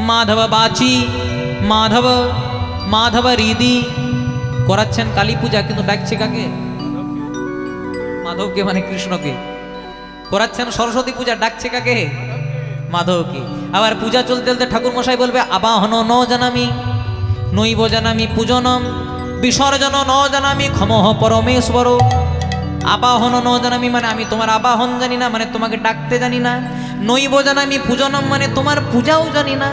মাধব বাচি, মাধব মাধব হৃদি করাচ্ছেন কালী পূজা, কিন্তু ডাকছে কাকে? মাধবকে, মানে কৃষ্ণকে। করাচ্ছেন সরস্বতী পূজা, ডাকছে কাকে? মাধবকে। আবার পূজা চলতে চলতে ঠাকুর মশাই বলবে আবাহন ন জানামি নৈব জানামি পূজনম বিসর্জন ন জানামি ক্ষমঃ পরমেশ্বর। আবাহন ন জানামি মানে আমি তোমার আবাহন জানি না, মানে তোমাকে ডাকতে জানি না। নৈব জানামি পূজনম মানে তোমার পূজাও জানি না।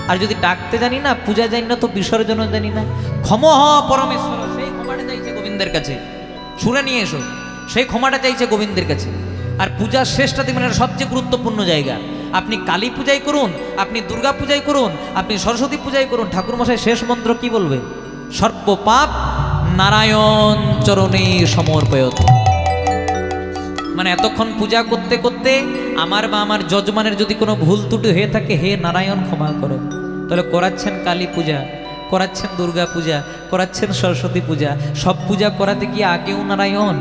আর যদি ডাকতে জানি না, পূজা জানি না, তো বিসর্জনও জানি না। ক্ষমঃ পরমেশ্বর, সেই ক্ষমাটা চাইছে গোবিন্দের কাছে। শুনে নিয়ে এসো, সেই ক্ষমাটা চাইছে গোবিন্দের কাছে। আর পূজার শেষটা মানে সবচেয়ে গুরুত্বপূর্ণ জায়গা। আপনি কালী পূজাই করুন, আপনি দুর্গা পূজাই করুন, আপনি সরস্বতী পূজাই করুন, ঠাকুর মশাই শেষ মন্ত্র কি বলবে? সর্ব পাপ নারায়ণ চরণে সমর্পয়ত। মানে এতক্ষণ পূজা করতে করতে আমার বা আমার যজমানের যদি কোনো ভুল ত্রুটি হয়ে থাকে, হে নারায়ণ ক্ষমা করো। তাহলে করাচ্ছেন কালী পূজা, করাচ্ছেন দুর্গা পূজা, করাচ্ছেন সরস্বতী পূজা। সব পূজা করাতে কি আগেও নারায়ণ,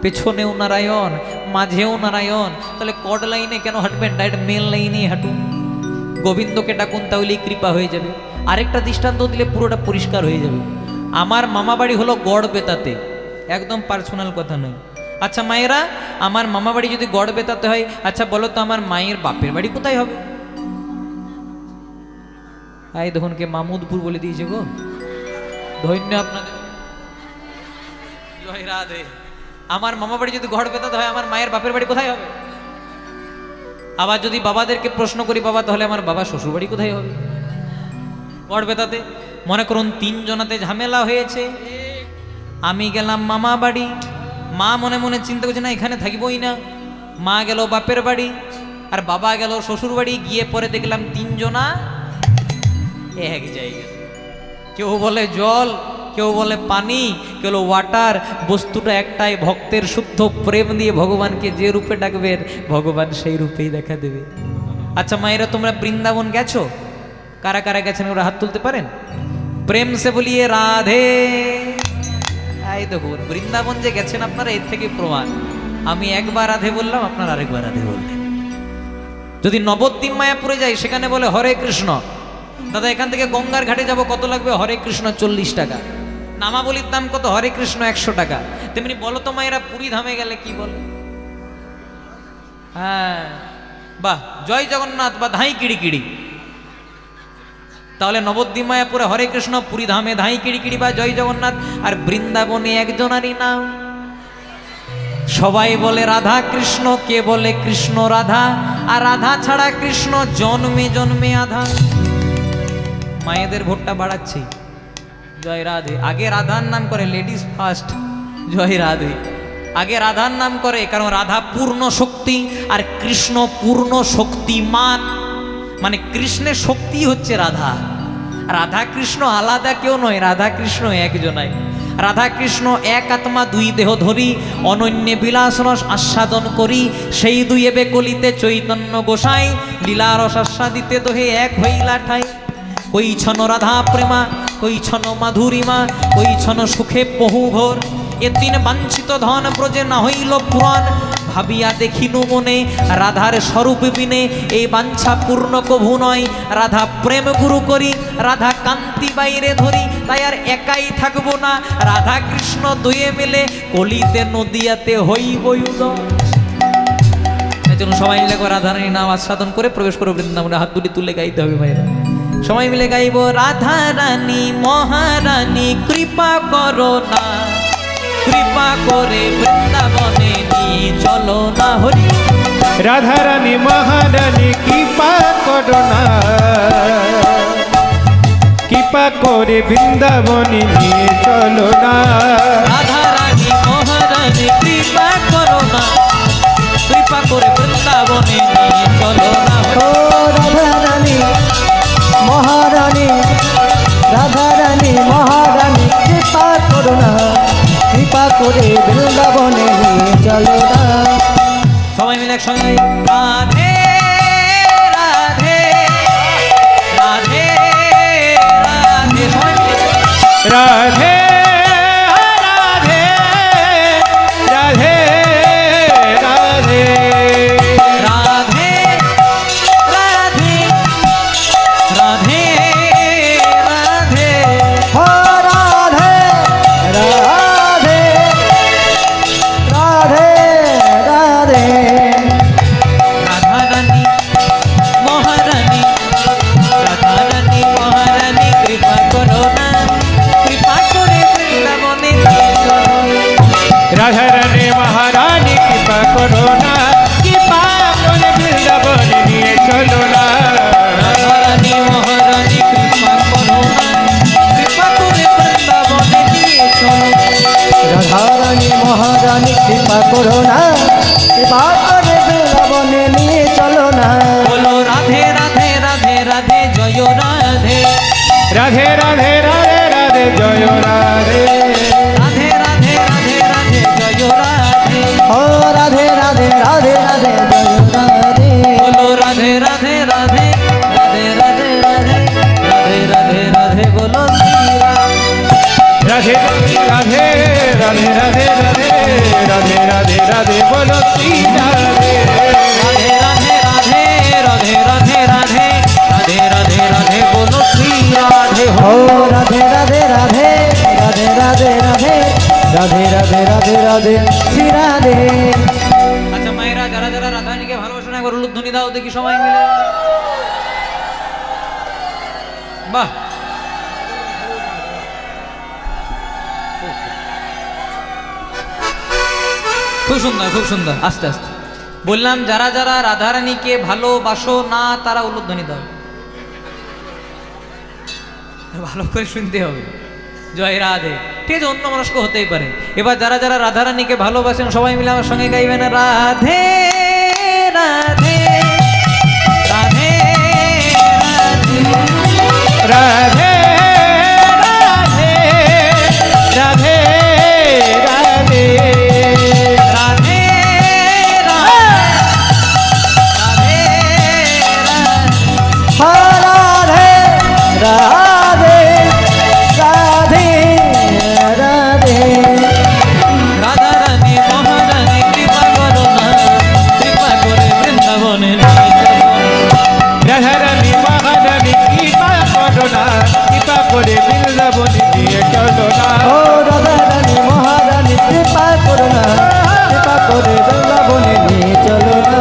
পেছনেও নারায়ণ, মাঝেও নারায়ণ? তাহলে কড লাইনে কেন হাঁটবেন? ডাইরেক্ট মেন লাইনেই হাঁটুন, গোবিন্দকে ডাকুন, তাহলেই কৃপা হয়ে যাবে। আরেকটা দৃষ্টান্ত দিলে পুরোটা পরিষ্কার হয়ে যাবে। আমার মামা বাড়ি হলো গড়বেতাতে, একদম পার্সোনাল কথা নয়। আচ্ছা মায়েরা, আমার মামা বাড়ি যদি গড়বেতাতে হয়, আচ্ছা বলো তো আমার মায়ের বাপের বাড়ি কোথায় হবে? এই দেখুন কে মামুদপুর বলে দিয়েছে গো। ধন্য আপনাদের, জয় রাধে। আমার মামা বাড়ি যদি গড়বেতাতে হয়, আমার মায়ের বাপের বাড়ি কোথায় হবে? আবার যদি বাবাদেরকে প্রশ্ন করি, বাবা তাহলে আমার বাবা শ্বশুর বাড়ি কোথায় হবে? গড়বেতাতে। মনে করুন তিনজনাতে ঝামেলা হয়েছে, আমি গেলাম মামা বাড়ি, মা মনে মনে চিন্তা করছে না এখানে থাকবই না, মা গেল বাপের বাড়ি, আর বাবা গেল শ্বশুর বাড়ি। গিয়ে পরে দেখলাম তিনজনা এক জায়গায়। কেউ বলে জল, কেউ বলে পানি, কেউ বলে ওয়াটার। বস্তুটা একটাই, ভক্তের শুদ্ধ প্রেম দিয়ে ভগবানকে যে রূপে ডাকবেন, ভগবান সেই রূপেই দেখা দেবে। আচ্ছা মায়েরা, তোমরা বৃন্দাবন গেছো? কারা কারা গেছেন ওরা হাত তুলতে পারেন? প্রেম সে বলিয়ে রাধে। এই দেখুন, বৃন্দাবন যে গেছেন আপনারা, এর থেকে প্রমাণ। আমি একবার রাধে বললাম, আপনারা আরেকবার রাধে বললেন। যদি নবদ্বীপ মায়াপুরে যাই, সেখানে বলে হরে কৃষ্ণ। দাদা এখান থেকে গঙ্গার ঘাটে যাব, কত লাগবে? হরে কৃষ্ণ 40 টাকা। নামাবলির দাম কত? হরে কৃষ্ণ 100 টাকা। তেমনি বলো তো মায়েরা, পুরী ধামে গেলে কি বলে? হ্যাঁ, বাহ, জয় জগন্নাথ বা ধাই কিড়ি কিড়ি। তাহলে নবদ্বীপ মায়াপুরে হরে কৃষ্ণ, পুরী ধামে ধাই কিড়ি কিড়ি বা জয় জগন্নাথ। আর বৃন্দাবনে একজনারই নাম, সবাই বলে রাধা কৃষ্ণ। কে বলে কৃষ্ণ রাধা? আর রাধা ছাড়া কৃষ্ণ জন্মে জন্মে আধা। মায়েদের ভোটটা বাড়াচ্ছি, জয় রাধে। আগে রাধার নাম করে, লেডিস ফার্স্ট, জয় রাধে। আগে রাধার নাম করে, কারণ রাধা পূর্ণ শক্তি আর কৃষ্ণ পূর্ণ শক্তিমান। মানে কৃষ্ণের শক্তি হচ্ছে রাধা। রাধা কৃষ্ণ আলাদা কেউ নয়, রাধা কৃষ্ণ একজনাই। রাধা কৃষ্ণ এক আত্মা দুই দেহ ধরি, অনন্যে বিলাস রস আস্বাদন করি। সেই দুই এবে কলিতে চৈতন্য গোসাই, লীলা রস আস্বাদিতে দোহে এক হইলা ঠাই। কই ছন রাধা প্রেমা, কই ছন মাধুরিমা, কই ছন সুখে বহু ভোর। এ তিন বাঞ্ছিত ধন ব্রজে না হইল পুরাণ। ভাবিয়া দেখিনু মনে রাধার স্বরূপ বিনে, এই বাঞ্ছা পূর্ণ কভু নয়। রাধা প্রেম গুরু করি, রাধা কান্তি বাইরে ধরি। তাই আর একাই থাকবো না, রাধা কৃষ্ণ দুয়ে মিলে কলিতে নদিয়াতে হইব উদয়। এজন্য সবাই মিলে রাধারানী নাম আস্বাদন করে প্রবেশ করে বৃন্দাবনে। হাত দুটি তুলে গাইতে হবে ভাইরা, সবাই মিলে গাইব। রাধা রানী মহারানী কৃপা করো না, কৃপা করে বৃন্দাবনে নিয়ে চলো না। হরি রাধা রানী মহারানী কৃপা করো না, কৃপা করে বৃন্দাবনে নিয়ে চলো না। রাধা রানী মহারানী কৃপা করো না, কৃপা করে বৃন্দাবনে নিয়ে চলো না। ও রাধা রানী মহারানী, রাধা রানী মহারানী কৃপা করো না, কৃপা করে বৃন্দাবনে নিয়ে চলো না। সবাই মিলে একসঙ্গে রাধে রাধে রাধে রাধে। সবাই মিলে রাধে রাধে রাধে রাধে রাধে রাধে রাধে জয় রাধে রাধে রাধে রাধে রাধে জয় রাধে রাধে রাধে রাধে রাধে জয় রাধে ও রাধে রাধে রাধে রাধে জয় রাধে বলো রাধে রাধে রাধে রাধে রাধে রাধে রাধে রাধে রাধে বলো শ্রীরাম রাধে রাধে রাধে রাধে রাধে রাধে রাধে রাধে বলো শ্রী রাধে রাধে রাধে রাধে রাধে রাধে রাধে রাধে রাধে রাধে বলো শ্রী রাধে ও রাধে রাধে রাধে রাধে রাধে রাধে রাধে রাধে রাধে রাধে শ্রী রাধে আচ্ছা মায়েরা যারা যারা রাধারানীকে ভালোবাসেন একবার উলুধ্বনি দাও দেখি সবাই মিলে বাহ খুব সুন্দর খুব সুন্দর আস্তে আস্তে বললাম যারা যারা রাধারানীকে ভালোবাসো না তারা উলুধ্বনি দাও ভালো করে শুনতে হবে জয় রাধে ঠিক আছে অন্য মনস্ক হতেই পারে এবার যারা যারা রাধারানীকে ভালোবাসেন সবাই মিলে আমার সঙ্গে গাইবেন রাধে রাধে রাধে রাধে রাধে রাধে রাধে রাধে রাধে রাধে রাধে রাধে রাধে রাধে রাধারানী মহারানী কৃপা করো না কৃপা করে বৃন্দাবনে নিয়ে চলো। রাধারানী মহারানী কৃপা করো না কৃপা করে বৃন্দাবনে নিয়ে চলো না ও রাধা রানী মহারানী কৃপা করো না কৃপা করে বৃন্দাবনে নিয়ে চলো না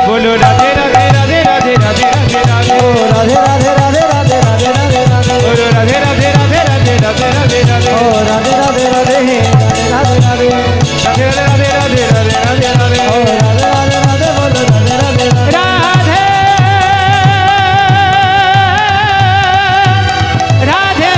বলো রাধে রাধে রাধে বলো রাধে রাধে রাধে বলো রাধে রাধে রাধে রাধে রাধে রাধে রাধে ও রাধে রাধে রাধে রাধে রাধে রাধে রাধে বলো রাধে রাধে রাধে রাধে রাধে রাধে রাধে ও রাধে রাধে রাধে হে রাধে রাধে রাধে রাধে রাধে রাধে রাধে রাধে রাধে ও রাধে রাধে রাধে বলো রাধে রাধে রাধে রাধে রাধে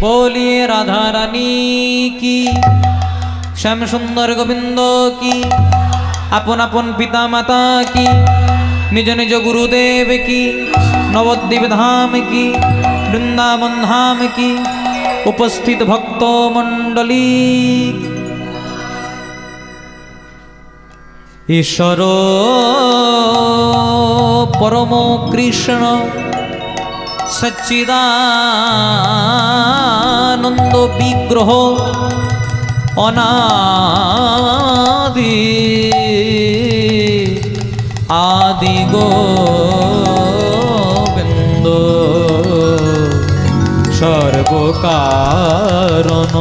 बोलिए राधा रानी की श्याम सुंदर गोविंद की अपन अपन पिता माता की निज निज गुरुदेव की नवद्वीप धाम की वृंदावन धाम की उपस्थित भक्त मंडली ईश्वर परमो कृष्ण सच्चिदानंद विग्रह अनादि आदि गोविंद सर्व कारण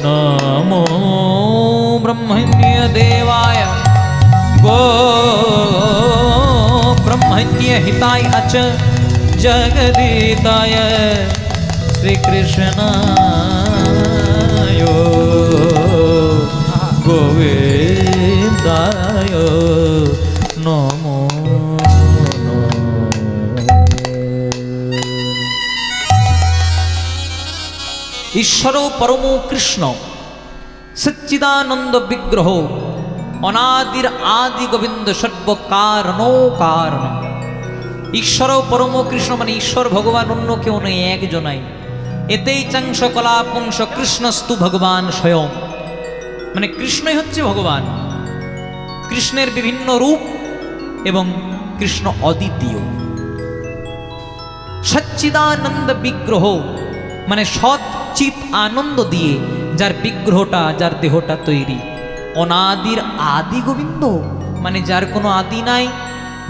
नमो ब्रह्मण्य देवाय गो ब्रह्मण्य हिताय अच जगदीताय श्री कृष्णाय गोविंदाय नमो ईश्वर परमो कृष्ण सच्चिदानंद विग्रह अनादिर आदि गोविंद सर्व कारणो कारण ঈশ্বর পরম কৃষ্ণ মানে ঈশ্বর ভগবান অন্য কেউ নেই একজনাই এতেই চাংশ কলাপংশ কৃষ্ণস্তু ভগবান স্বয়ং মানে কৃষ্ণই হচ্ছে ভগবান কৃষ্ণের বিভিন্ন রূপ এবং কৃষ্ণ অদ্বিতীয় সচ্চিদানন্দ বিগ্রহ মানে সৎ চিত আনন্দ দিয়ে যার বিগ্রহটা যার দেহটা তৈরি অনাদির আদি গোবিন্দ মানে যার কোনো আদি নাই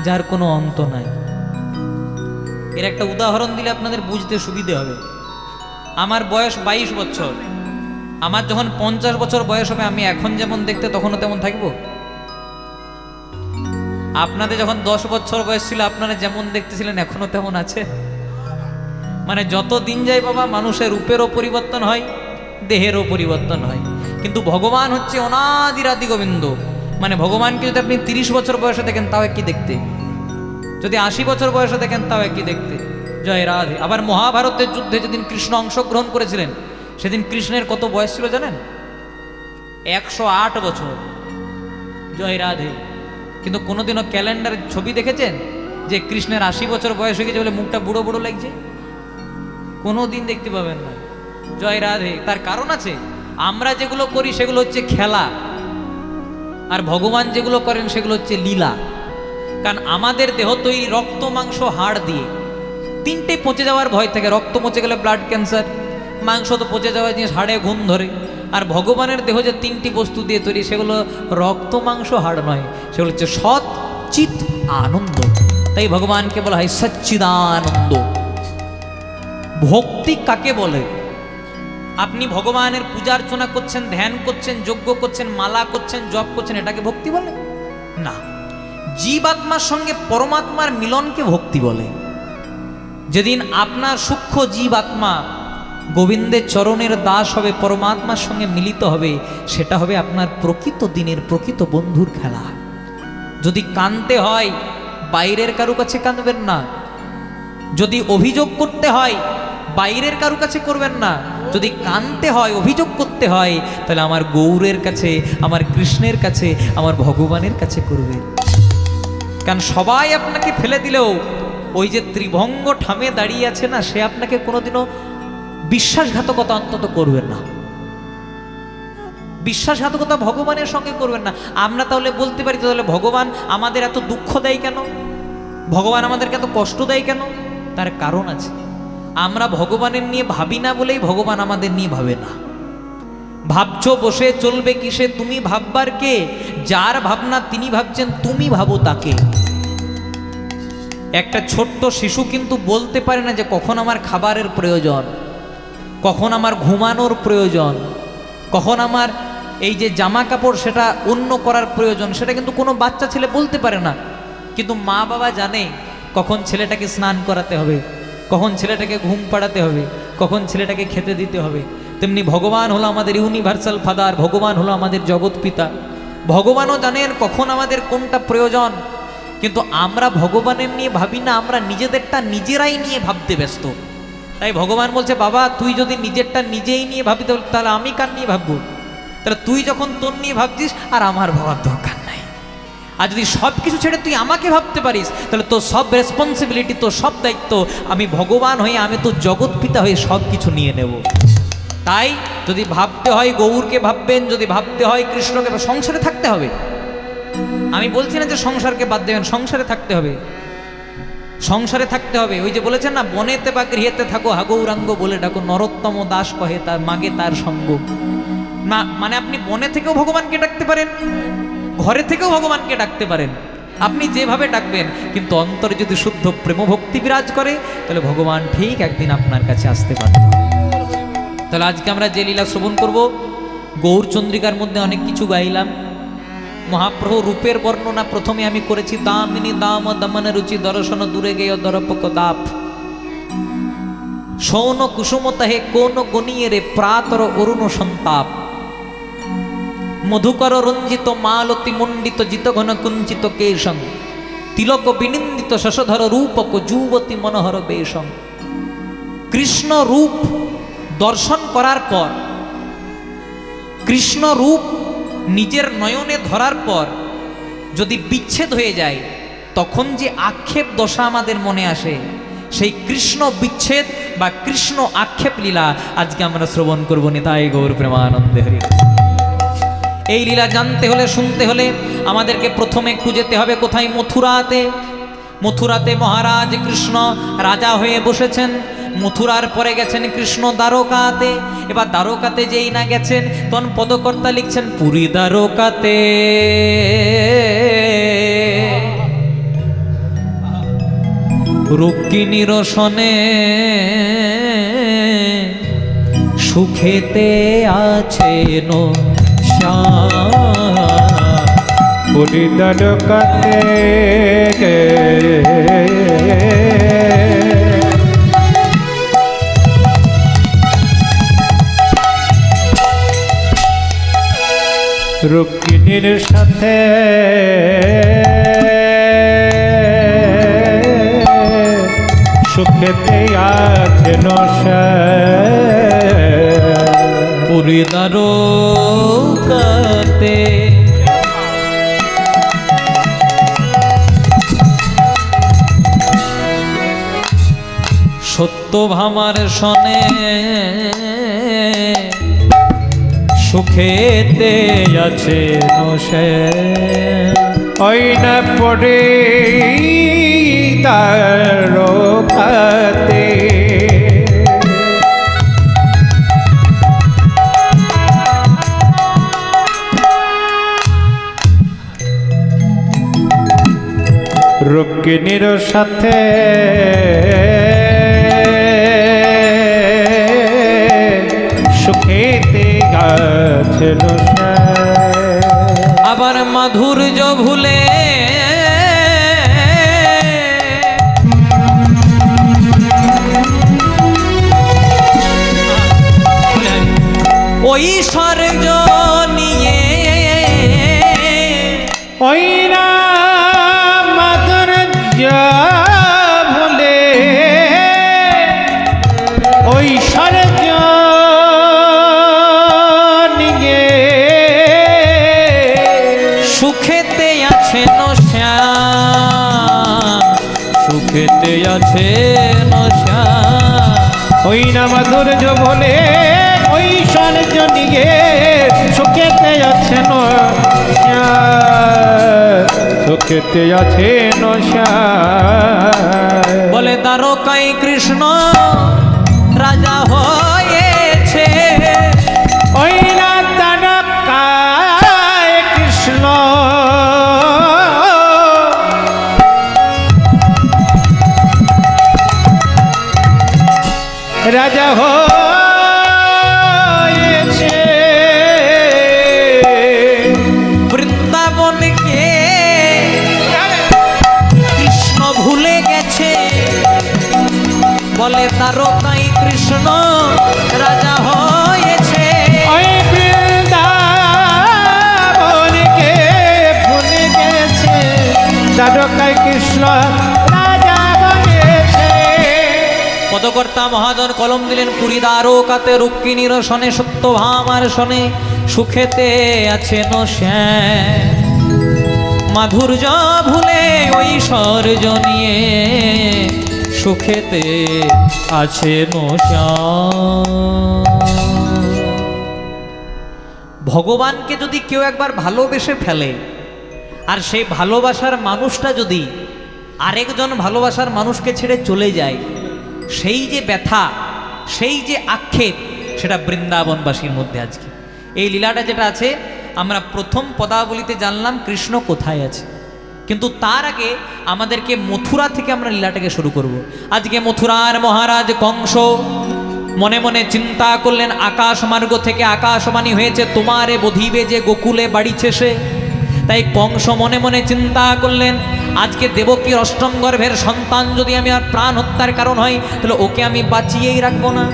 যার কোনো অন্ত নাই এর একটা উদাহরণ দিলে আপনাদের বুঝতে সুবিধে হবে আমার বয়স 22 বছর আমার যখন 50 বছর বয়স হবে আমি এখন যেমন দেখতে তখনও তেমন থাকবো আপনাদের যখন 10 বছর বয়স ছিল আপনারা যেমন দেখতেছিলেন এখনো তেমন আছে মানে যত দিন যায় বাবা মানুষের রূপেরও পরিবর্তন হয় দেহেরও পরিবর্তন হয়। কিন্তু ভগবান হচ্ছে অনাদিরাদি গোবিন্দ। মানে ভগবানকে যদি আপনি 30 বছর বয়সে দেখেন তাও একই দেখতে, যদি 80 বছর বয়সে দেখেন তাও একই দেখতে। জয় রাধে। আবার মহাভারতের যুদ্ধে যেদিন কৃষ্ণ অংশগ্রহণ করেছিলেন সেদিন কৃষ্ণের কত বয়স ছিল জানেন? 108 বছর। জয় রাধে। কিন্তু কোনোদিনও ক্যালেন্ডারের ছবি দেখেছেন যে কৃষ্ণের 80 বছর বয়স হয়ে গেছে বলে মুখটা বুড়ো বুড়ো লাগছে? কোনো দিন দেখতে পাবেন না। জয় রাধে। তার কারণ আছে, আমরা যেগুলো করি সেগুলো হচ্ছে খেলা, আর ভগবান যেগুলো করেন সেগুলো হচ্ছে লীলা। কারণ আমাদের দেহ তৈরি রক্ত মাংস হাড় দিয়ে, তিনটে পচে যাওয়ার ভয় থাকে। রক্ত পচে গেলে ব্লাড ক্যান্সার, মাংস তো পচে যাওয়ার জিনিস, হাড়ে ঘুম ধরে। আর ভগবানের দেহ যে তিনটি বস্তু দিয়ে তৈরি সেগুলো রক্ত মাংস হাড় নয়, সেগুলো হচ্ছে সৎ চিত আনন্দ। তাই ভগবানকে বলা হয় সচ্চিদানন্দ। ভক্তি কাকে বলে? আপনি ভগবানের পূজা অর্চনা করছেন, ধ্যান করছেন, যজ্ঞ করছেন, মালা করছেন, জপ করছেন, এটাকে ভক্তি বলে না। জীবাত্মার সঙ্গে পরমাত্মার মিলনকে ভক্তি বলে। যেদিন আপনার সূক্ষ্ম জীবাত্মা গোবিন্দের চরণের দাস হবে, পরমাত্মার সঙ্গে মিলিত হবে, সেটা হবে আপনার প্রকৃত দিনের প্রকৃত বন্ধুর খেলা। যদি কাঁদতে হয় বাইরের কারো কাছে কাঁদবেন না, যদি অভিযোগ করতে হয় বাইরের কারো কাছে করবেন না, যদি কাঁদতে হয় অভিযোগ করতে হয় তাহলে আমার গৌরের কাছে, আমার কৃষ্ণের কাছে, আমার ভগবানের কাছে করবেন। কারণ সবাই আপনাকে ফেলে দিলেও ওই যে ত্রিভঙ্গ ঠামে দাঁড়িয়ে আছে না, সে আপনাকে কোনোদিনও বিশ্বাসঘাতকতা অন্তত করবেন না। বিশ্বাসঘাতকতা ভগবানের সঙ্গে করবেন না। আমরা তাহলে বলতে পারি, তাহলে ভগবান আমাদের এত দুঃখ দেয় কেন, ভগবান আমাদেরকে এত কষ্ট দেয় কেন? তার কারণ আছে। আমরা ভগবানের নিয়ে ভাবি না বলেই ভগবান আমাদের নিয়ে ভাবে না। ভাবছো বসে চলবে কিসে, তুমি ভাববার কে? যার ভাবনা তিনি ভাবছেন, তুমি ভাবো তাকে। একটা ছোট্ট শিশু কিন্তু বলতে পারে না যে কখন আমার খাবারের প্রয়োজন, কখন আমার ঘুমানোর প্রয়োজন, কখন আমার এই যে জামা কাপড় সেটা অন্য করার প্রয়োজন, সেটা কিন্তু কোনো বাচ্চা ছেলে বলতে পারে না। কিন্তু মা বাবা জানে কখন ছেলেটাকে স্নান করাতে হবে, কখন ছেলেটাকে ঘুম পাড়াতে হবে, কখন ছেলেটাকে খেতে দিতে হবে। তেমনি ভগবান হলো আমাদের ইউনিভার্সাল ফাদার, ভগবান হলো আমাদের জগৎ পিতা। ভগবানও জানেন কখন আমাদের কোনটা প্রয়োজন। কিন্তু আমরা ভগবানের নিয়ে ভাবি না, আমরা নিজেদেরটা নিজেরাই নিয়ে ভাবতে ব্যস্ত। তাই ভগবান বলছে, বাবা তুই যদি নিজেরটা নিজেই নিয়ে ভাবি তাহলে আমি কার নিয়ে ভাববো? তাহলে তুই যখন তোর নিয়ে ভাবছিস আর আমার ভাবার দরকার নাই। আর যদি সব কিছু ছেড়ে তুই আমাকে ভাবতে পারিস তাহলে তোর সব রেসপন্সিবিলিটি, তোর সব দায়িত্ব আমি ভগবান হয়ে, আমি তো জগৎ পিতা হয়ে সব কিছু নিয়ে নেব। তাই যদি ভাবতে হয় গৌরকে ভাববেন, যদি ভাবতে হয় কৃষ্ণকে, সংসারে থাকতে হবে। আমি বলছি না যে সংসারকে বাদ দেবেন, সংসারে থাকতে হবে, সংসারে থাকতে হবে। ওই যে বলেছেন না, বনেতে বা গৃহেতে থাকো হাগৌরাঙ্গ বলে ডাকো, নরোত্তম দাস কহে তার মাগে তার সঙ্গ। না মানে আপনি বনে থেকেও ভগবানকে ডাকতে পারেন, ঘরে থেকেও ভগবানকে ডাকতে পারেন, আপনি যেভাবে ডাকবেন। কিন্তু অন্তরে যদি শুদ্ধ প্রেম ভক্তি বিরাজ করে তাহলে ভগবান ঠিক একদিন আপনার কাছে আসতে পারবে। তাহলে আজকে আমরা যে লীলা শ্রবণ করব, গৌরচন্দ্রিকার মধ্যে অনেক কিছু গাইলাম। মহাপ্রভু রূপের বর্ণনা প্রথমে আমি করেছি, দামিনী দাম দমন রুচি দর্শন দূরে গেয় দরপক দাপ, সৌন কুসুমতা হে কোন গনিয়ে রে প্রাতর অরুণ সন্তাপ, মধুকর রঞ্জিত মালতি মণ্ডিত জিত ঘন কুঞ্চিত কেশং, তিলক বিনিন্দিত শশধর রূপক যুবতী মনোহর বেশং। কৃষ্ণ রূপ দর্শন করার পর, কৃষ্ণ রূপ নিজের নয়নে ধরার পর যদি বিচ্ছেদ হয়ে যায়, তখন যে আক্ষেপ দশা আমাদের মনে আসে, সেই কৃষ্ণ বিচ্ছেদ বা কৃষ্ণ আক্ষেপ লীলা আজকে আমরা শ্রবণ করব। নিতাই গৌর প্রেমানন্দে হরি। এই লীলা জানতে হলে, শুনতে হলে আমাদেরকে প্রথমে একটু যেতে হবে কোথায়? মথুরাতে। মথুরাতে মহারাজ কৃষ্ণ রাজা হয়ে বসেছেন। মথুরার পরে গেছেন কৃষ্ণ দ্বারকাতে। এবার দ্বারকাতে যেই না গেছেন, তখন পদকর্তা লিখছেন, পুরী দ্বারকাতে রুক্মিণীর সনে সুখেতে আছেন পুরী দ্বারকাতে রুক্মিণীর সাথে সুখেতে আছে নশা পুরী দ্বারকাতে সত্যভামার সনে সুখেতে আছে নশে ওই না পড়ে তারকাতে রুক্মিণীর সাথে সুখেতে আছে নশা আবার মাধুর্য ভুলে ওই স্বর্গ নিয়ে ওই না মাধুর্য ভুলে ওই স্বর্গ নিয়ে সুখেতে আছে নশা সুখেতে আছে নশা ওই না মাধুর্য ভুলে ওই স্বর্গ নিয়ে সুখেতে আছে নশা সুখেতে আছে নশা বলে দ্বারকায় কৃষ্ণ রাজা হয়েছে ওই না দ্বারকায় কৃষ্ণ রাজা হয়েছে বৃন্দাবনকে কৃষ্ণ ভুলে গেছে বলে দ্বারকায় কৃষ্ণ রাজা হয়েছে ওই বৃন্দাবনকে ভুলে গেছে দ্বারকায় কৃষ্ণ রাজা হয়েছে পদকর্তা মহাজন কলম দিলেন পুরী দ্বারকাতে রুক্মিণীর সনে সত্যভামার সনে সুখেতে আছে নশা মাধুর্য ভুলে ঐশ্বর্য নিয়ে সুখেতে আছে নশা ভগবানকে যদি কেউ একবার ভালোবেসে ফেলে আর সেই ভালোবাসার মানুষটা যদি আরেকজন ভালোবাসার মানুষকে ছেড়ে চলে যায় সেই যে ব্যথা সেই যে আক্ষেপ সেটা বৃন্দাবনবাসীর মধ্যে আজকে এই লীলাটা যেটা আছে আমরা প্রথম পদাবলিতে জানলাম কৃষ্ণ কোথায় আছে কিন্তু তার আগে আমাদেরকে মথুরা থেকে আমরা লীলাটাকে শুরু করব। আজকে মথুরার মহারাজ কংস মনে মনে চিন্তা করলেন আকাশ মার্গ থেকে আকাশবাণী হয়েছে তোমারে বধিবে যে গোকুলে বাড়িছে সে তাই কংস মনে মনে চিন্তা করলেন আজকে দেবকীর অষ্টম গর্ভের সন্তান যদি আমি আর প্রাণ হত্যার কারণ হয় তাহলে ওকে আমি বাঁচিয়েই রাখবো না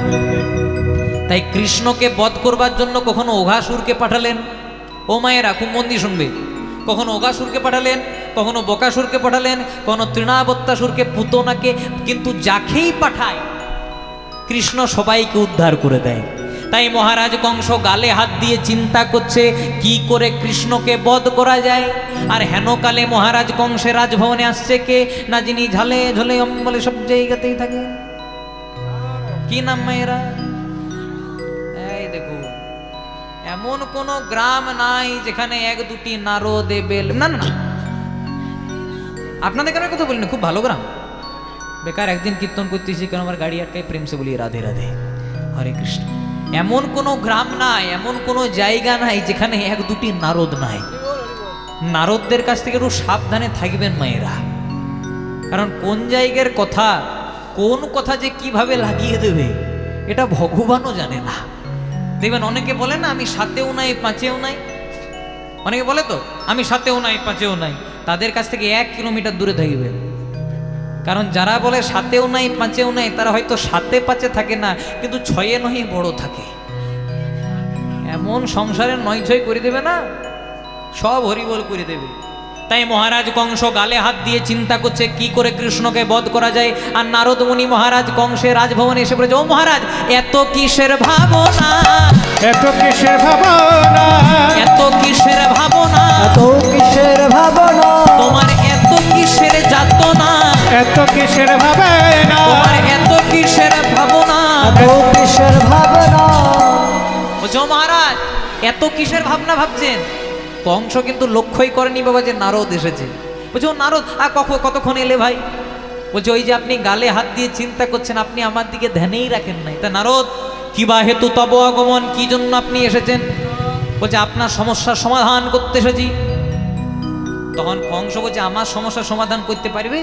তাই কৃষ্ণকে বধ করবার জন্য কখনো ওঘাসুরকে পাঠালেন ও মায়েরা খুব মন দিয়ে শুনবে কখনো ওঘাসুরকে পাঠালেন কখনো বকাসুরকে পাঠালেন কখনো তৃণাবত্তাসুরকে পুতনাকে কিন্তু যাকেই পাঠায় কৃষ্ণ সবাইকে উদ্ধার করে দেয় তাই মহারাজ কংস গালে হাত দিয়ে চিন্তা করছে কি করে কৃষ্ণকে বধ করা যায় আর হেনকালে মহারাজ কংসের রাজভবনে আসছে কে না যিনি ঝালে ঝলে অম্বলে সব জায়গাতেই থাকে কি নাম মায়েরা এই দেখো এমন কোন গ্রাম নাই যেখানে এক দুটি নারদে বেল না না আপনাদের কেন কথা বলিনি খুব ভালো গ্রাম বেকার একদিন কীর্তন করতেছি কেন আমার গাড়ি আটকায় প্রেম সে বলি রাধে রাধে হরে কৃষ্ণ এমন কোনো গ্রাম নাই এমন কোনো জায়গা নাই যেখানে এক দুটি নারদ নাই নারদদের কাছ থেকে একটু সাবধানে থাকবেন মায়েরা কারণ কোন জায়গার কথা কোন কথা যে কিভাবে লাগিয়ে দেবে এটা ভগবানও জানে না দেখবেন অনেকে বলে না আমি সাতেও নাই পাঁচেও নাই অনেকে বলে তো আমি সাতেও নাই পাঁচেও নাই তাদের কাছ থেকে 1 কিলোমিটার দূরে থাকবে কারণ যারা বলে সাতেও নাই পাঁচেও নাই তারা হয়তো সাতে পাঁচে থাকে না কিন্তু 6 9 বড় থাকে এমন সংসারে 9 6 করে দেবে না সব হরিবল করে দেবে। তাই মহারাজ কংস গালে হাত দিয়ে চিন্তা করছে কি করে কৃষ্ণকে বধ করা যায়। আর নারদ মুনি মহারাজ কংসের রাজভবনে এসে বলেছে, ও মহারাজ এত কিসের ভাবনা, এত কিসের ভাবনা, এত কিসের ভাবনা, এত কিসের ভাবনা, তোমার এত কিসের যাতনা, এত কিসের ভাবনা, তোমার এত কিসের ভাবনা। এত কিসের ভাবনা। বলছে, ও মহারাজ এত কিসের ভাবনা ভাবছেন? কংস কিন্তু লক্ষ্যই করেনি বাবা যে নারদ এসেছে। বলছে, ও নারদ আর কতক্ষণ এলে ভাই? বলছে, ওই যে আপনি গালে হাত দিয়ে চিন্তা করছেন, আপনি আমার দিকে ধ্যানেই রাখেন নাই। তা নারদ কি বা হেতু তব আগমন, কি জন্য আপনি এসেছেন? বলছে, আপনার সমস্যার সমাধান করতে এসেছি। তখন কংস বলছে, আমার সমস্যার সমাধান করতে পারবে?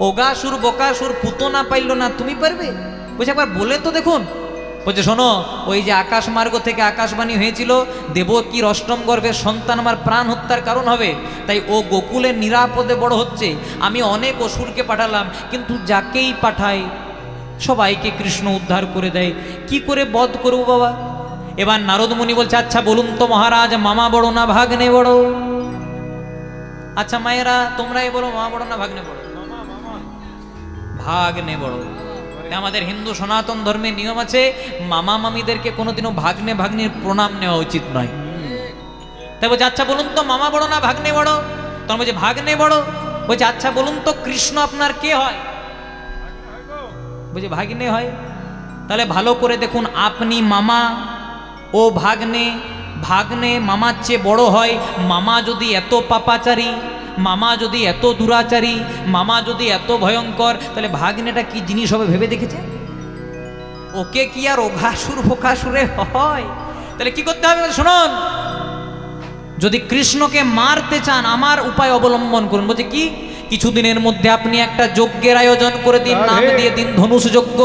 ওগাসুর বকাসুর পুতনা পাইল না, তুমি পারবে? বলছে, একবার বলে তো দেখুন। বলছে, শোনো, ওই যে আকাশ মার্গ থেকে আকাশবাণী হয়েছিল দেবকীর অষ্টম গর্ভের সন্তান আমার প্রাণ হত্যার কারণ হবে, তাই ও গোকুলে নিরাপদে বড় হচ্ছে। আমি অনেক অসুরকে পাঠালাম, কিন্তু যাকেই পাঠাই সবাইকে কৃষ্ণ উদ্ধার করে দেয়। কি করে বধ করবো বাবা? এবার নারদ মুনি বলছে, আচ্ছা বলুন তো মহারাজ, মামা বড় না ভাগ্নে বড়? আচ্ছা মায়েরা তোমরাই বলো, মামা বড় না ভাগ্নে বড়? ভাগ্নে বড়। আমাদের হিন্দু সনাতন ধর্মের নিয়ম আছে, মামা মামিদেরকে কোনোদিনও ভাগ্নে ভাগ্নির প্রণাম নেওয়া উচিত নয়। তাই বলছে, আচ্ছা বলুন তো মামা বড় না ভাগ্নে বড়? তখন বলছে, ভাগ্নে বড়। বলছে, আচ্ছা বলুন তো কৃষ্ণ আপনার কে হয়? বলছে, ভাগ্নে হয়। তাহলে ভালো করে দেখুন, আপনি মামা, ও ভাগ্নে। ভাগ্নে মামার চেয়ে বড় হয়। মামা যদি এত পাপাচারী, মামা যদি এত দুরাচারী, মামা যদি এত ভয়ঙ্কর, তাহলে ভাগ্নেটা কি জিনিস হবে ভেবে দেখেছে? ওকে কি আর ওঘাসুর ভোকাসুরে হয়? তাহলে কি করতে হবে শুনুন, যদি কৃষ্ণকে মারতে চান আমার উপায় অবলম্বন করুন। বলছে কি? কিছুদিনের মধ্যে আপনি একটা যজ্ঞের আয়োজন করে দিন, নাম দিয়ে দিন ধনুষ যজ্ঞ।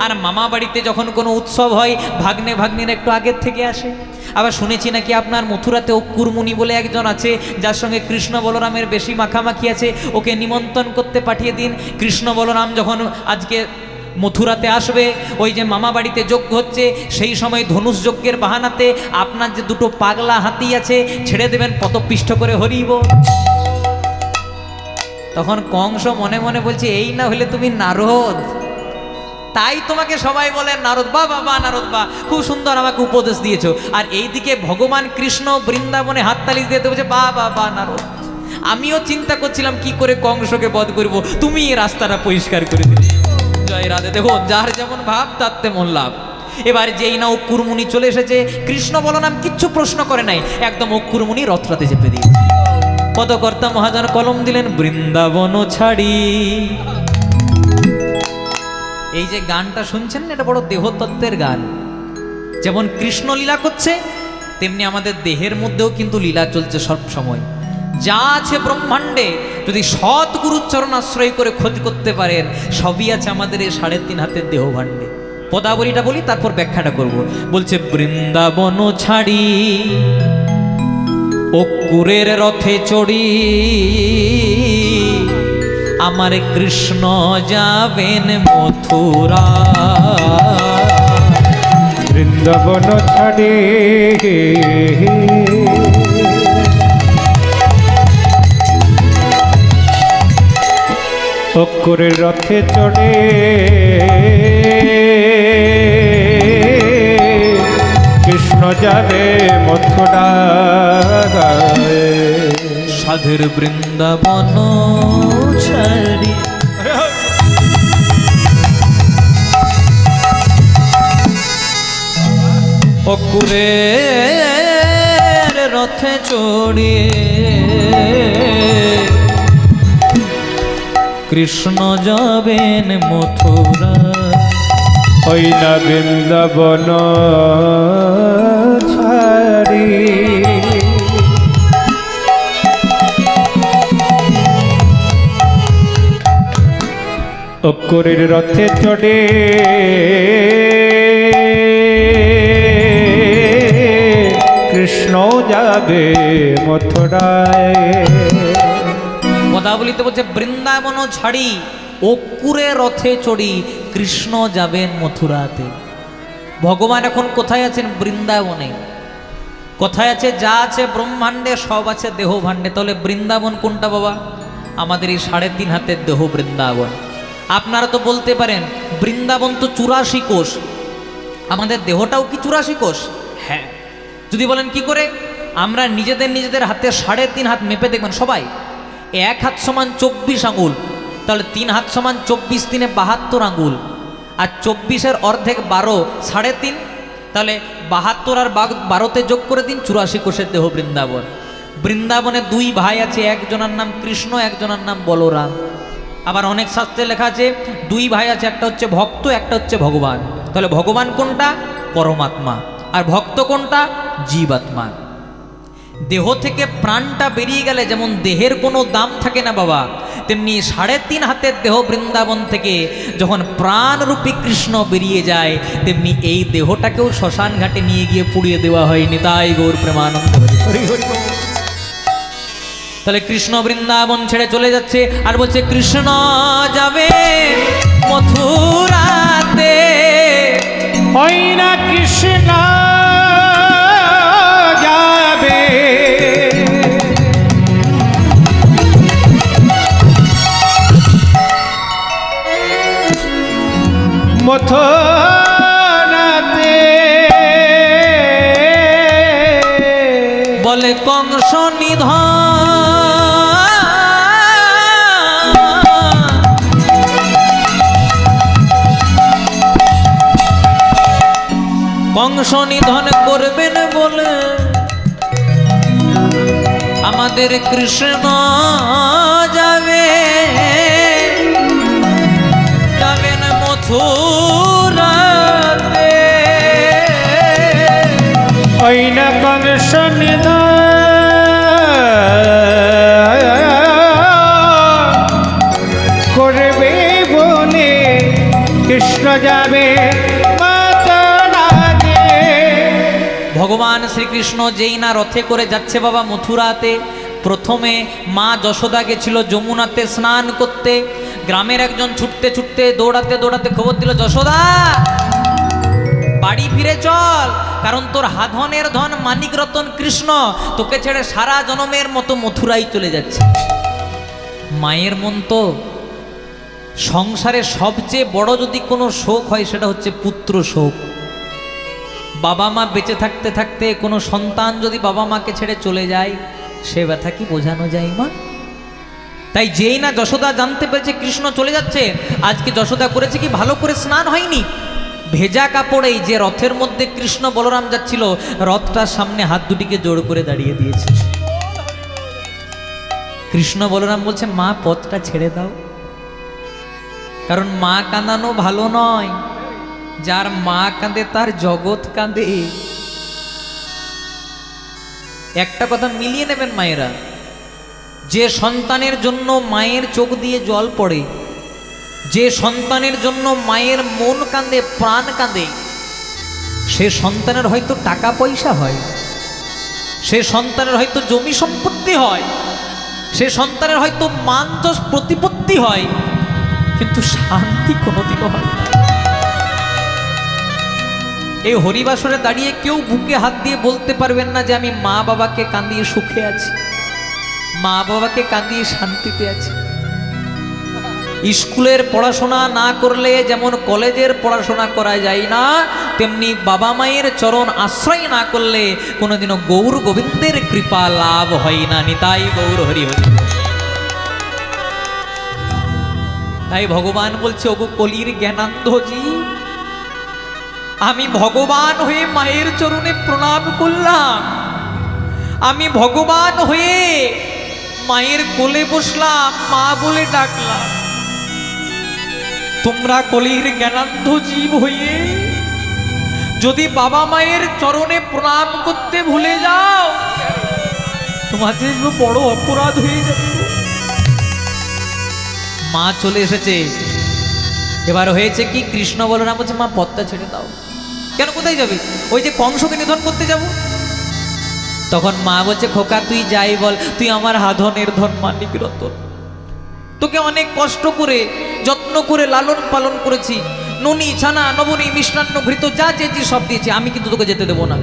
আর মামা বাড়িতে যখন কোনো উৎসব হয় ভাগ্নে ভাগ্নির একটু আগের থেকে আসে। আবার শুনেছি নাকি আপনার মথুরাতে অক্কুরমুনি বলে একজন আছে, যার সঙ্গে কৃষ্ণ বলরামের বেশি মাখামাখি আছে, ওকে নিমন্ত্রণ করতে পাঠিয়ে দিন। কৃষ্ণ বলরাম যখন আজকে মথুরাতে আসবে, ওই যে মামা বাড়িতে যজ্ঞ হচ্ছে, সেই সময় ধনুষ যজ্ঞের বাহানাতে আপনার যে দুটো পাগলা হাতি আছে ছেড়ে দেবেন পদপিষ্ট করে হরিব। তখন কংস মনে মনে বলছে, এই না হলে তুমি নারদ, তাই তোমাকে সবাই বলে নারদ বা বাবা, নারদ বা, খুব সুন্দর আমাকে উপদেশ দিয়েছো। আর এইদিকে ভগবান কৃষ্ণ বৃন্দাবনে হাততালি দিতে বলছে, বা বাবা নারদ। আমিও চিন্তা করছিলাম কি করে কংসকে বধ করব, তুমি এই রাস্তাটা পরিষ্কার করে দিলে। জয় রাধে। দেখো, যার যেমন ভাব তার তেমন লাভ। এবার যেই না অক্কুরমুনি চলে এসেছে, কৃষ্ণ বলরাম কিচ্ছু প্রশ্ন করে নাই, একদম অক্কুরমুনি রথটাতে চেপে দিয়েছে। পদকর্তা মহাজন কলম দিলেন, বৃন্দাবন ছাড়ি। এই যে গানটা শুনছেন, এটা বড় দেহতত্ত্বের গান। যেমন কৃষ্ণ লীলা করছে, তেমনি আমাদের দেহের মধ্যেও কিন্তু লীলা চলছে সব সময়। যা আছে ব্রহ্মাণ্ডে, যদি সৎ গুরুর চরণাশ্রয় করে খোঁজ করতে পারেন, সবই আছে আমাদের এই 3.5 হাতের দেহ ভাণ্ডে। পদাবলীটা বলি, তারপর ব্যাখ্যাটা করব। বলছে, বৃন্দাবন ছাড়ি অক্কুরের রথে চড়ি, আমার কৃষ্ণ যাবেন মথুরা। বৃন্দাবন ছাড়ি অক্কুরের রথে চড়ে, কৃষ্ণ যাবে মথুরা। সাধের বৃন্দাবন ছাড়ি। অকুরের রথে চড়িয়ে কৃষ্ণ যাবেন মথুরা। ওই না বৃন্দাবন ছাড়ি অক্কুরের রথে চড়ে, কৃষ্ণ যাবে মথুরায়। পদাবলিতে বলছে, বৃন্দাবন ছাড়ি অকুরে রথে চড়ি, কৃষ্ণ যাবেন মথুরাতে। ভগবান এখন কোথায় আছেন? বৃন্দাবনে। কথায় আছে যা আছে ব্রহ্মাণ্ডে সব আছে দেহ ভাণ্ডে। তাহলে বৃন্দাবন কোনটা বাবা? আমাদের এই 3.5 হাতের দেহ বৃন্দাবন। আপনারা তো বলতে পারেন বৃন্দাবন তো 84 কোষ, আমাদের দেহটাও কি 84 কোষ? হ্যাঁ। যদি বলেন কি করে, আমরা নিজেদের হাতে 3.5 হাত মেপে দেখবেন সবাই, 1 হাত সমান 24 আঙুল, তাহলে 3 হাত সমান 24 3 72 আঙুল, আর 24-এর অর্ধেক 12, 3.5, তাহলে 72 আর 12-তে যোগ করে দিন, 84 কোষের দেহ বৃন্দাবন। বৃন্দাবনে 2 ভাই আছে, একজনের নাম কৃষ্ণ, একজনের নাম বলরাম। আবার অনেক শাস্ত্রে লেখা আছে 2 ভাই আছে, একটা হচ্ছে ভক্ত, একটা হচ্ছে ভগবান। তাহলে ভগবান কোনটা? পরমাত্মা। আর ভক্ত কোনটা? জীবাত্মা। দেহ থেকে প্রাণটা বেরিয়ে গেলে যেমন দেহের কোনো দাম থাকে না বাবা, তেমনি 3.5 হাতের দেহ বৃন্দাবন থেকে যখন প্রাণরূপী কৃষ্ণ বেরিয়ে যায়, তেমনি এই দেহটাকেও শ্মশান ঘাটে নিয়ে গিয়ে পুড়িয়ে দেওয়া হয়নি। তাই গৌর প্রেমানন্দ হরি হরি বল। তাহলে কৃষ্ণ বৃন্দাবন ছেড়ে চলে যাচ্ছে আর বলছে কৃষ্ণ যাবে মথুরাতে। ওই না কৃষ্ণ যাবে মথুরাতে, বলে কংস নিধন কংস নিধন করবেন বলে আমাদের কৃষ্ণ যাবে, যাবেন মথুরাতে। ওই না কংস নিধন করবে বলে কৃষ্ণ যাবে মথুরাতে। ভগবান শ্রীকৃষ্ণ যেই না রথে করে যাচ্ছে বাবা মথুরাতে, প্রথমে মা যশোদা গেছিল যমুনাতে স্নান করতে। গ্রামের একজন ছুটতে ছুটতে দৌড়াতে দৌড়াতে খবর দিল, যশোদা বাড়ি ফিরে চল, কারণ তোর হাধনের ধন মানিক রতন কৃষ্ণ তোকে ছেড়ে সারা জনমের মতো মথুরাই চলে যাচ্ছে। মায়ের মন তো, সংসারে সবচেয়ে বড় যদি কোনো শোক হয় সেটা হচ্ছে পুত্র শোক। বাবা মা বেঁচে থাকতে থাকতে কোনো সন্তান যদি বাবা মাকে ছেড়ে চলে যায়, সে ব্যথা কি বোঝানো যায় মা? তাই যেই না যশোদা জানতে পেরেছে কৃষ্ণ চলে যাচ্ছে, আজকে যশোদা করেছে কি, ভালো করে স্নান হয়নি, ভেজা কাপড়েই যে রথের মধ্যে কৃষ্ণ বলরাম যাচ্ছিল, রথটার সামনে হাত দুটিকে জোড় করে দাঁড়িয়ে দিয়েছে। কৃষ্ণ বলরাম বলছে মা পথটা ছেড়ে দাও, কারণ মা কাঁদানো ভালো নয়, যার মা কাঁদে তার জগৎ কাঁদে। একটা কথা মিলিয়ে নেবেন মায়েরা, যে সন্তানের জন্য মায়ের চোখ দিয়ে জল পড়ে, যে সন্তানের জন্য মায়ের মন কাঁদে, প্রাণ কাঁদে, সে সন্তানের হয়তো টাকা পয়সা হয়, সে সন্তানের হয়তো জমি সম্পত্তি হয়, সে সন্তানের হয়তো মান যশ প্রতিপত্তি হয়, কিন্তু শান্তি কোনোদিনও হয় না। এই হরিবাসরে দাঁড়িয়ে কেউ বুকে হাত দিয়ে বলতে পারবেন না যে আমি মা বাবাকে কাঁদিয়ে সুখে আছি, মা বাবাকে কাঁদিয়ে শান্তিতে আছি। স্কুলের পড়াশোনা না করলে যেমন কলেজের পড়াশোনা করা যায় না, তেমনি বাবা মায়ের চরণ আশ্রয় না করলে কোনোদিনও গৌর গোবিন্দের কৃপা লাভ হয় না। নিতাই গৌর হরি হরি। তাই ভগবান বলছে, ওগো কলির জ্ঞানান্ধজি, আমি ভগবান হয়ে মায়ের চরণে প্রণাম করলাম, আমি ভগবান হয়ে মায়ের কোলে বসলাম, মা বলে ডাকলাম। তোমরা কলির জ্ঞানান্ধ জীব হয়ে যদি বাবা মায়ের চরণে প্রণাম করতে ভুলে যাও, তোমাদের বড় অপরাধ হয়ে যাবে। মা চলে এসেছে, এবার হয়েছে কি, কৃষ্ণ বলরাম বলছে মা পথটা ছেড়ে দাও। কেন, কোথায় যাবে? ওই যে কংসকে নিধন করতে যাব। তখন মা বলছে, খোকা তুই যাই বল, তুই আমার হাধনের ধন মানিক রতন, তোকে অনেক কষ্ট করে যত্ন করে লালন পালন করেছি, নুনি ছানা নবনী মিষ্টান্ন ঘৃত যা চেয়েছি সব দিয়েছি, আমি কিন্তু তোকে যেতে দেবো না।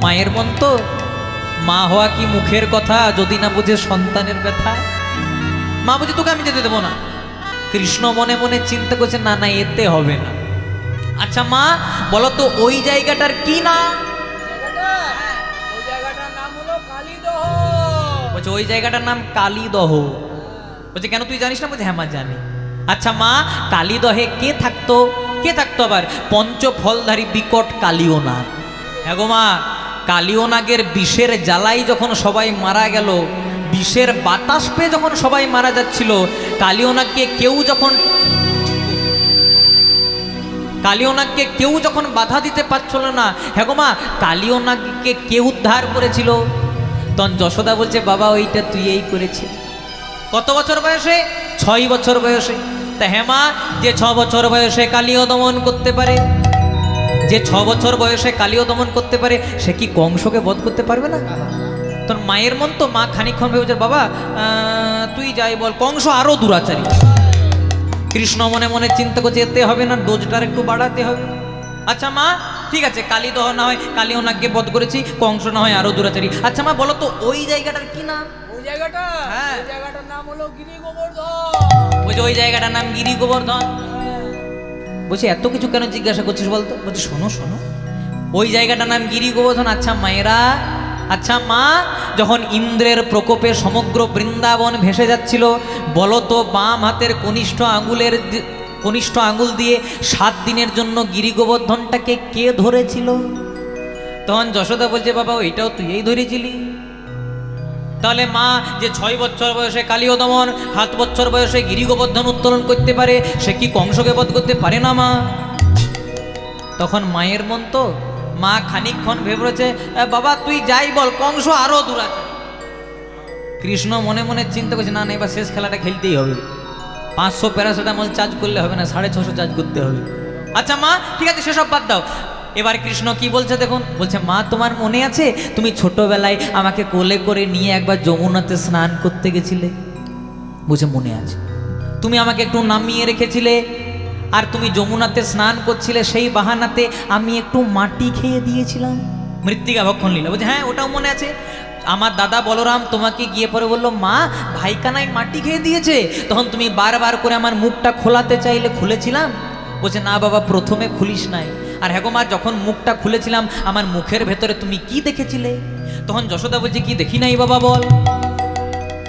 মায়ের মন তো, মা হওয়া কি মুখের কথা, যদি না বুঝে সন্তানের ব্যথা। মা বুঝে তোকে আমি যেতে দেবো না। কৃষ্ণ মনে মনে চিন্তা করছে, না না এতে হবে না। আচ্ছা মা বলো তো ওই জায়গাটার কি নাম? ওই জায়গাটার নাম হলো কালীদহ। বলছে ওই জায়গাটার নাম কালীদহ। বলছে কেন তুই জানিস না? বলছে হ্যাঁ মা জানি। আচ্ছা মা কালীদহে কে থাকতো? কে থাকতো আবার? পঞ্চফলধারী বিকট কালীয় নাগ। হ্যাঁ গো মা, কালীয় নাগের বিষের জ্বালাই যখন সবাই মারা গেল, বিষের বাতাস পেয়ে যখন সবাই মারা যাচ্ছিল, কালীয় নাগকে কেউ যখন বাধা দিতে পারছিল না, হ্যাঁ গো মা কালীয় নাগকে কে উদ্ধার করেছিল? তখন যশোদা বলছে বাবা ওইটা তুই এই করেছিস। কত বছর বয়সে? 6 বছর বয়সে। তা হ্যাঁ মা, যে 6 বছর বয়সে কালীয় দমন করতে পারে, যে 6 বছর বয়সে কালীয় দমন করতে পারে, সে কি কংসকে বধ করতে পারবে না? তোর মায়ের মন তো, মা খানিকক্ষণ ভেবেছে বাবা তুই যাই বল, কংস আরো দুরাচারী। কৃষ্ণ মনে মনে চিন্তা করছে এতে হবে না, ডোজটার একটু বাড়াতে হবে। আচ্ছা মা ঠিক আছে, কালীদহ না হয় কালীয় নাগকে বধ করেছি, কংস না হয় আরো দুরাচারী। আচ্ছা মা বলো তো ওই জায়গাটার কি নাম? ওই জায়গাটা, হ্যাঁ। ওই জায়গাটার নাম হলো গিরি গোবর্ধন। বলছে ওই জায়গাটার নাম গিরি গোবর্ধন। বলছে এত কিছু কেন জিজ্ঞাসা করছিস বলতো? বলছে শোনো শোনো, ওই জায়গাটার নাম গিরি গোবর্ধন। আচ্ছা মায়েরা, আচ্ছা মা যখন ইন্দ্রের প্রকোপে সমগ্র বৃন্দাবন ভেসে যাচ্ছিল, বলো তো বাম হাতের কনিষ্ঠ আঙুল দিয়ে 7 দিনের জন্য গিরি গোবর্ধনটাকে কে ধরেছিল? তখন যশোদা বলছে বাবা ওইটাও তুই ধরেছিলি। তাহলে মা যে 6 বছর বয়সে কালীয় দমন, 7 বছর বয়সে গিরি গোবর্ধন উত্তোলন করতে পারে, সে কি কংসকে বধ করতে পারে না মা? তখন মায়ের মন তো, মা খানিকক্ষণ ভেবেছে বাবা তুই যাই বল, কংস আরো দুরাচারী। কৃষ্ণ মনে মনে চিন্তা করছে না না এবার শেষ খেলাটা খেলতেই হবে, 500 প্যারাসিটামল চার্জ করলে হবে না, 650 চার্জ করতে হবে। আচ্ছা মা ঠিক আছে সেসব বাদ দাও। এবার কৃষ্ণ কি বলছে দেখুন, বলছে মা তোমার মনে আছে তুমি ছোটবেলায় আমাকে কোলে করে নিয়ে একবার যমুনাতে স্নান করতে গেছিলে? বলছে মনে আছে। তুমি আমাকে একটু নামিয়ে রেখেছিলে, আর তুমি যমুনাতে স্নান করছিলে, সেই বাহানাতে আমি একটু মাটি খেয়ে দিয়েছিলাম, মৃত্তিকা ভক্ষণ লীলা। বলছে হ্যাঁ ওটাও মনে আছে। আমার দাদা বলরাম তোমাকে গিয়ে পরে বললো মা ভাইকানাই মাটি খেয়ে দিয়েছে, তখন তুমি বারবার করে আমার মুখটা খোলাতে চাইলে খুলেছিলাম। বলছে না বাবা প্রথমে খুলিস নাই। আর হ্যাঁ গো মা যখন মুখটা খুলেছিলাম আমার মুখের ভেতরে তুমি কি দেখেছিলে? তখন যশোদা বলছে কি দেখি নাই বাবা বল?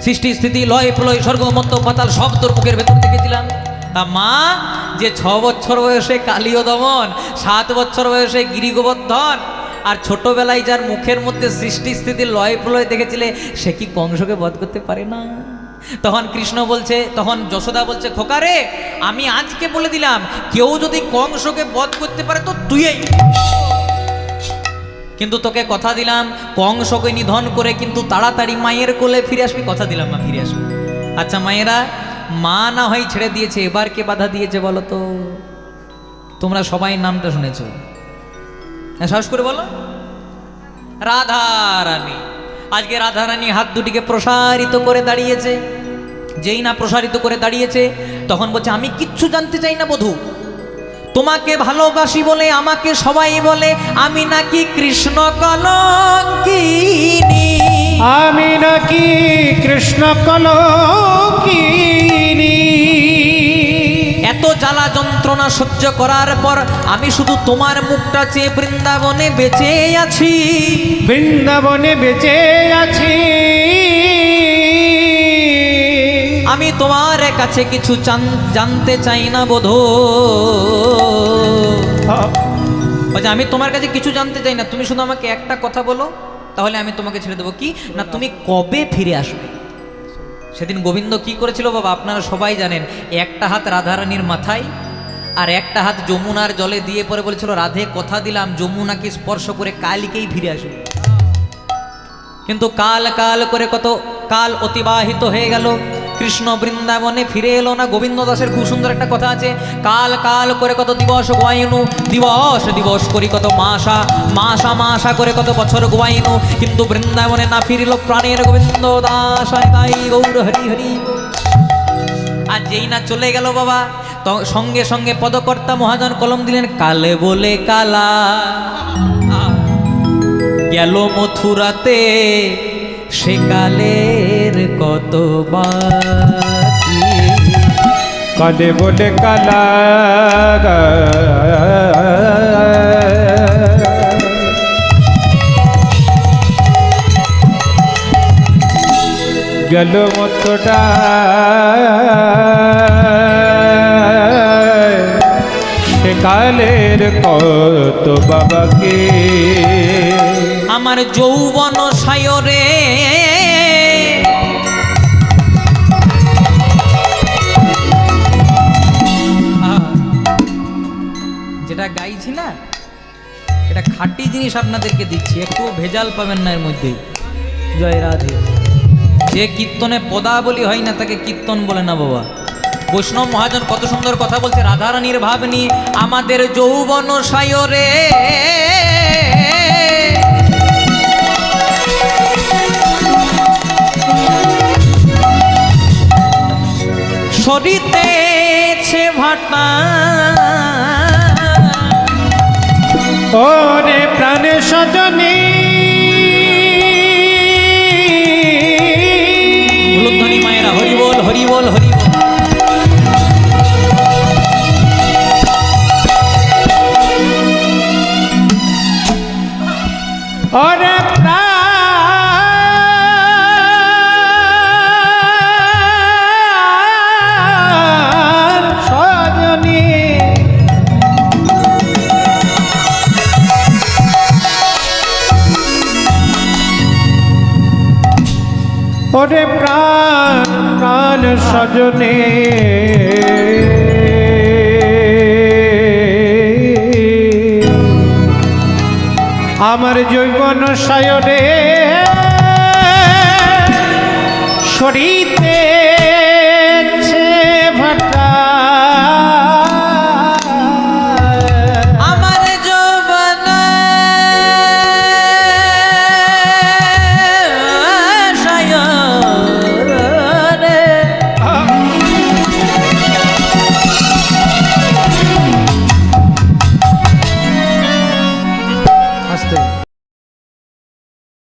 সৃষ্টি স্থিতি লয় প্রলয় স্বর্গ মত্ত পাতাল সব তোর মুখের ভেতর দেখেছিলাম। তা মা যে 6 বছর বয়সে কালীয় দমন, 7 বছর বয়সে গিরি গোবর্ধন, আর ছোটবেলায় যার মুখের মধ্যে সৃষ্টি স্থিতি লয় প্রলয় দেখেছিলে, সে কি কংসকে বধ করতে পারে না? তখন কৃষ্ণ বলছে, তখন যশোদা বলছে খোকা রে আমি আজকে বলে দিলাম কেউ যদি কংসকে বধ করতে পারে তো তুইই, কিন্তু তোকে কথা দিলাম কংসকে নিধন করে কিন্তু তাড়াতাড়ি মায়ের কোলে ফিরে আসবি, কথা দিলাম মা ফিরে আসবি। আচ্ছা মায়েরা, মা না হয় ছেড়ে দিয়েছে, এবার কে বাধা দিয়েছে বলো তো? তোমরা সবাই নামটা শুনেছো, সাহস করে বলো। রাধা রানী। আজকে রাধা রানী হাত দুটিকে প্রসারিত করে দাঁড়িয়েছে। যেই না প্রসারিত করে দাঁড়িয়েছে তখন বলছে আমি কিচ্ছু জানতে চাই না বধূ, তোমাকে ভালোবাসি বলে আমাকে সবাই বলে আমি নাকি কৃষ্ণ কলঙ্কিনী, আমি নাকি কৃষ্ণ কলঙ্কিনী। এত জ্বালা যন্ত্রণা সহ্য করার পর আমি শুধু তোমার মুখটা চেয়ে বৃন্দাবনে বেঁচে আছি, বৃন্দাবনে বেঁচে আছি। আমি তোমার কাছে কিছু জানতে চাই না বধূ। বলছে আমি তোমার কাছে কিছু জানতে চাই না, তুমি শুধু আমাকে একটা কথা বলো, তাহলে আমি তোমাকে ছেড়ে দেবো। কি না, তুমি কবে ফিরে আসবে? সেদিন গোবিন্দ কি করেছিল বাবা আপনারা সবাই জানেন, একটা হাত রাধারানীর মাথায় আর একটা হাত যমুনার জলে দিয়ে পরে বলেছিল রাধে কথা দিলাম যমুনাকে স্পর্শ করে কালকেই ফিরে আসবে। কিন্তু কাল কাল করে কত কাল অতিবাহিত হয়ে গেল, কৃষ্ণ বৃন্দাবনে ফিরে এলো না। গোবিন্দ দাসের খুব সুন্দর একটা কথা আছে, কাল কাল করে কত দিবস গোয়াইনু, দিবস দিবস করি কত মাসা, মাসা মাসা করে কত বছর গোয়াইনু, কিন্তু বৃন্দাবনে না ফিরিল প্রাণের গোবিন্দ দাস। তাই গৌর হরি হরি। আর যেই না চলে গেল বাবা, তো সঙ্গে সঙ্গে পদকর্তা মহাজন কলম দিলেন কালে বলে কালা, গেল মথুরাতে সে কালের কত বাকি। কালে বলে কালা গেল মতটা সে কালের কত বাবাকে। আমার যৌবন সায়রে যেটা গাইছি না, এটা খাঁটি জিনিস আপনাদেরকে দিচ্ছি, একটু ভেজাল পাবেন না এর মধ্যে। জয় রাধে। যে কীর্তনে পদাবলী হয় না তাকে কীর্তন বলে না বাবা। বৈষ্ণব মহাজন কত সুন্দর কথা বলছে রাধারানীর ভাব নিয়ে। আমাদের যৌবন সায়রে সরিতেছে ভাটা ওরে প্রাণে সজনী উলুধ্বনি মায়েরা হরি বল হরি বল হরি বল। ওরে প্রাণ সজনী ওরে প্রাণ প্রাণ সজনে আমার যৌবন সায়রে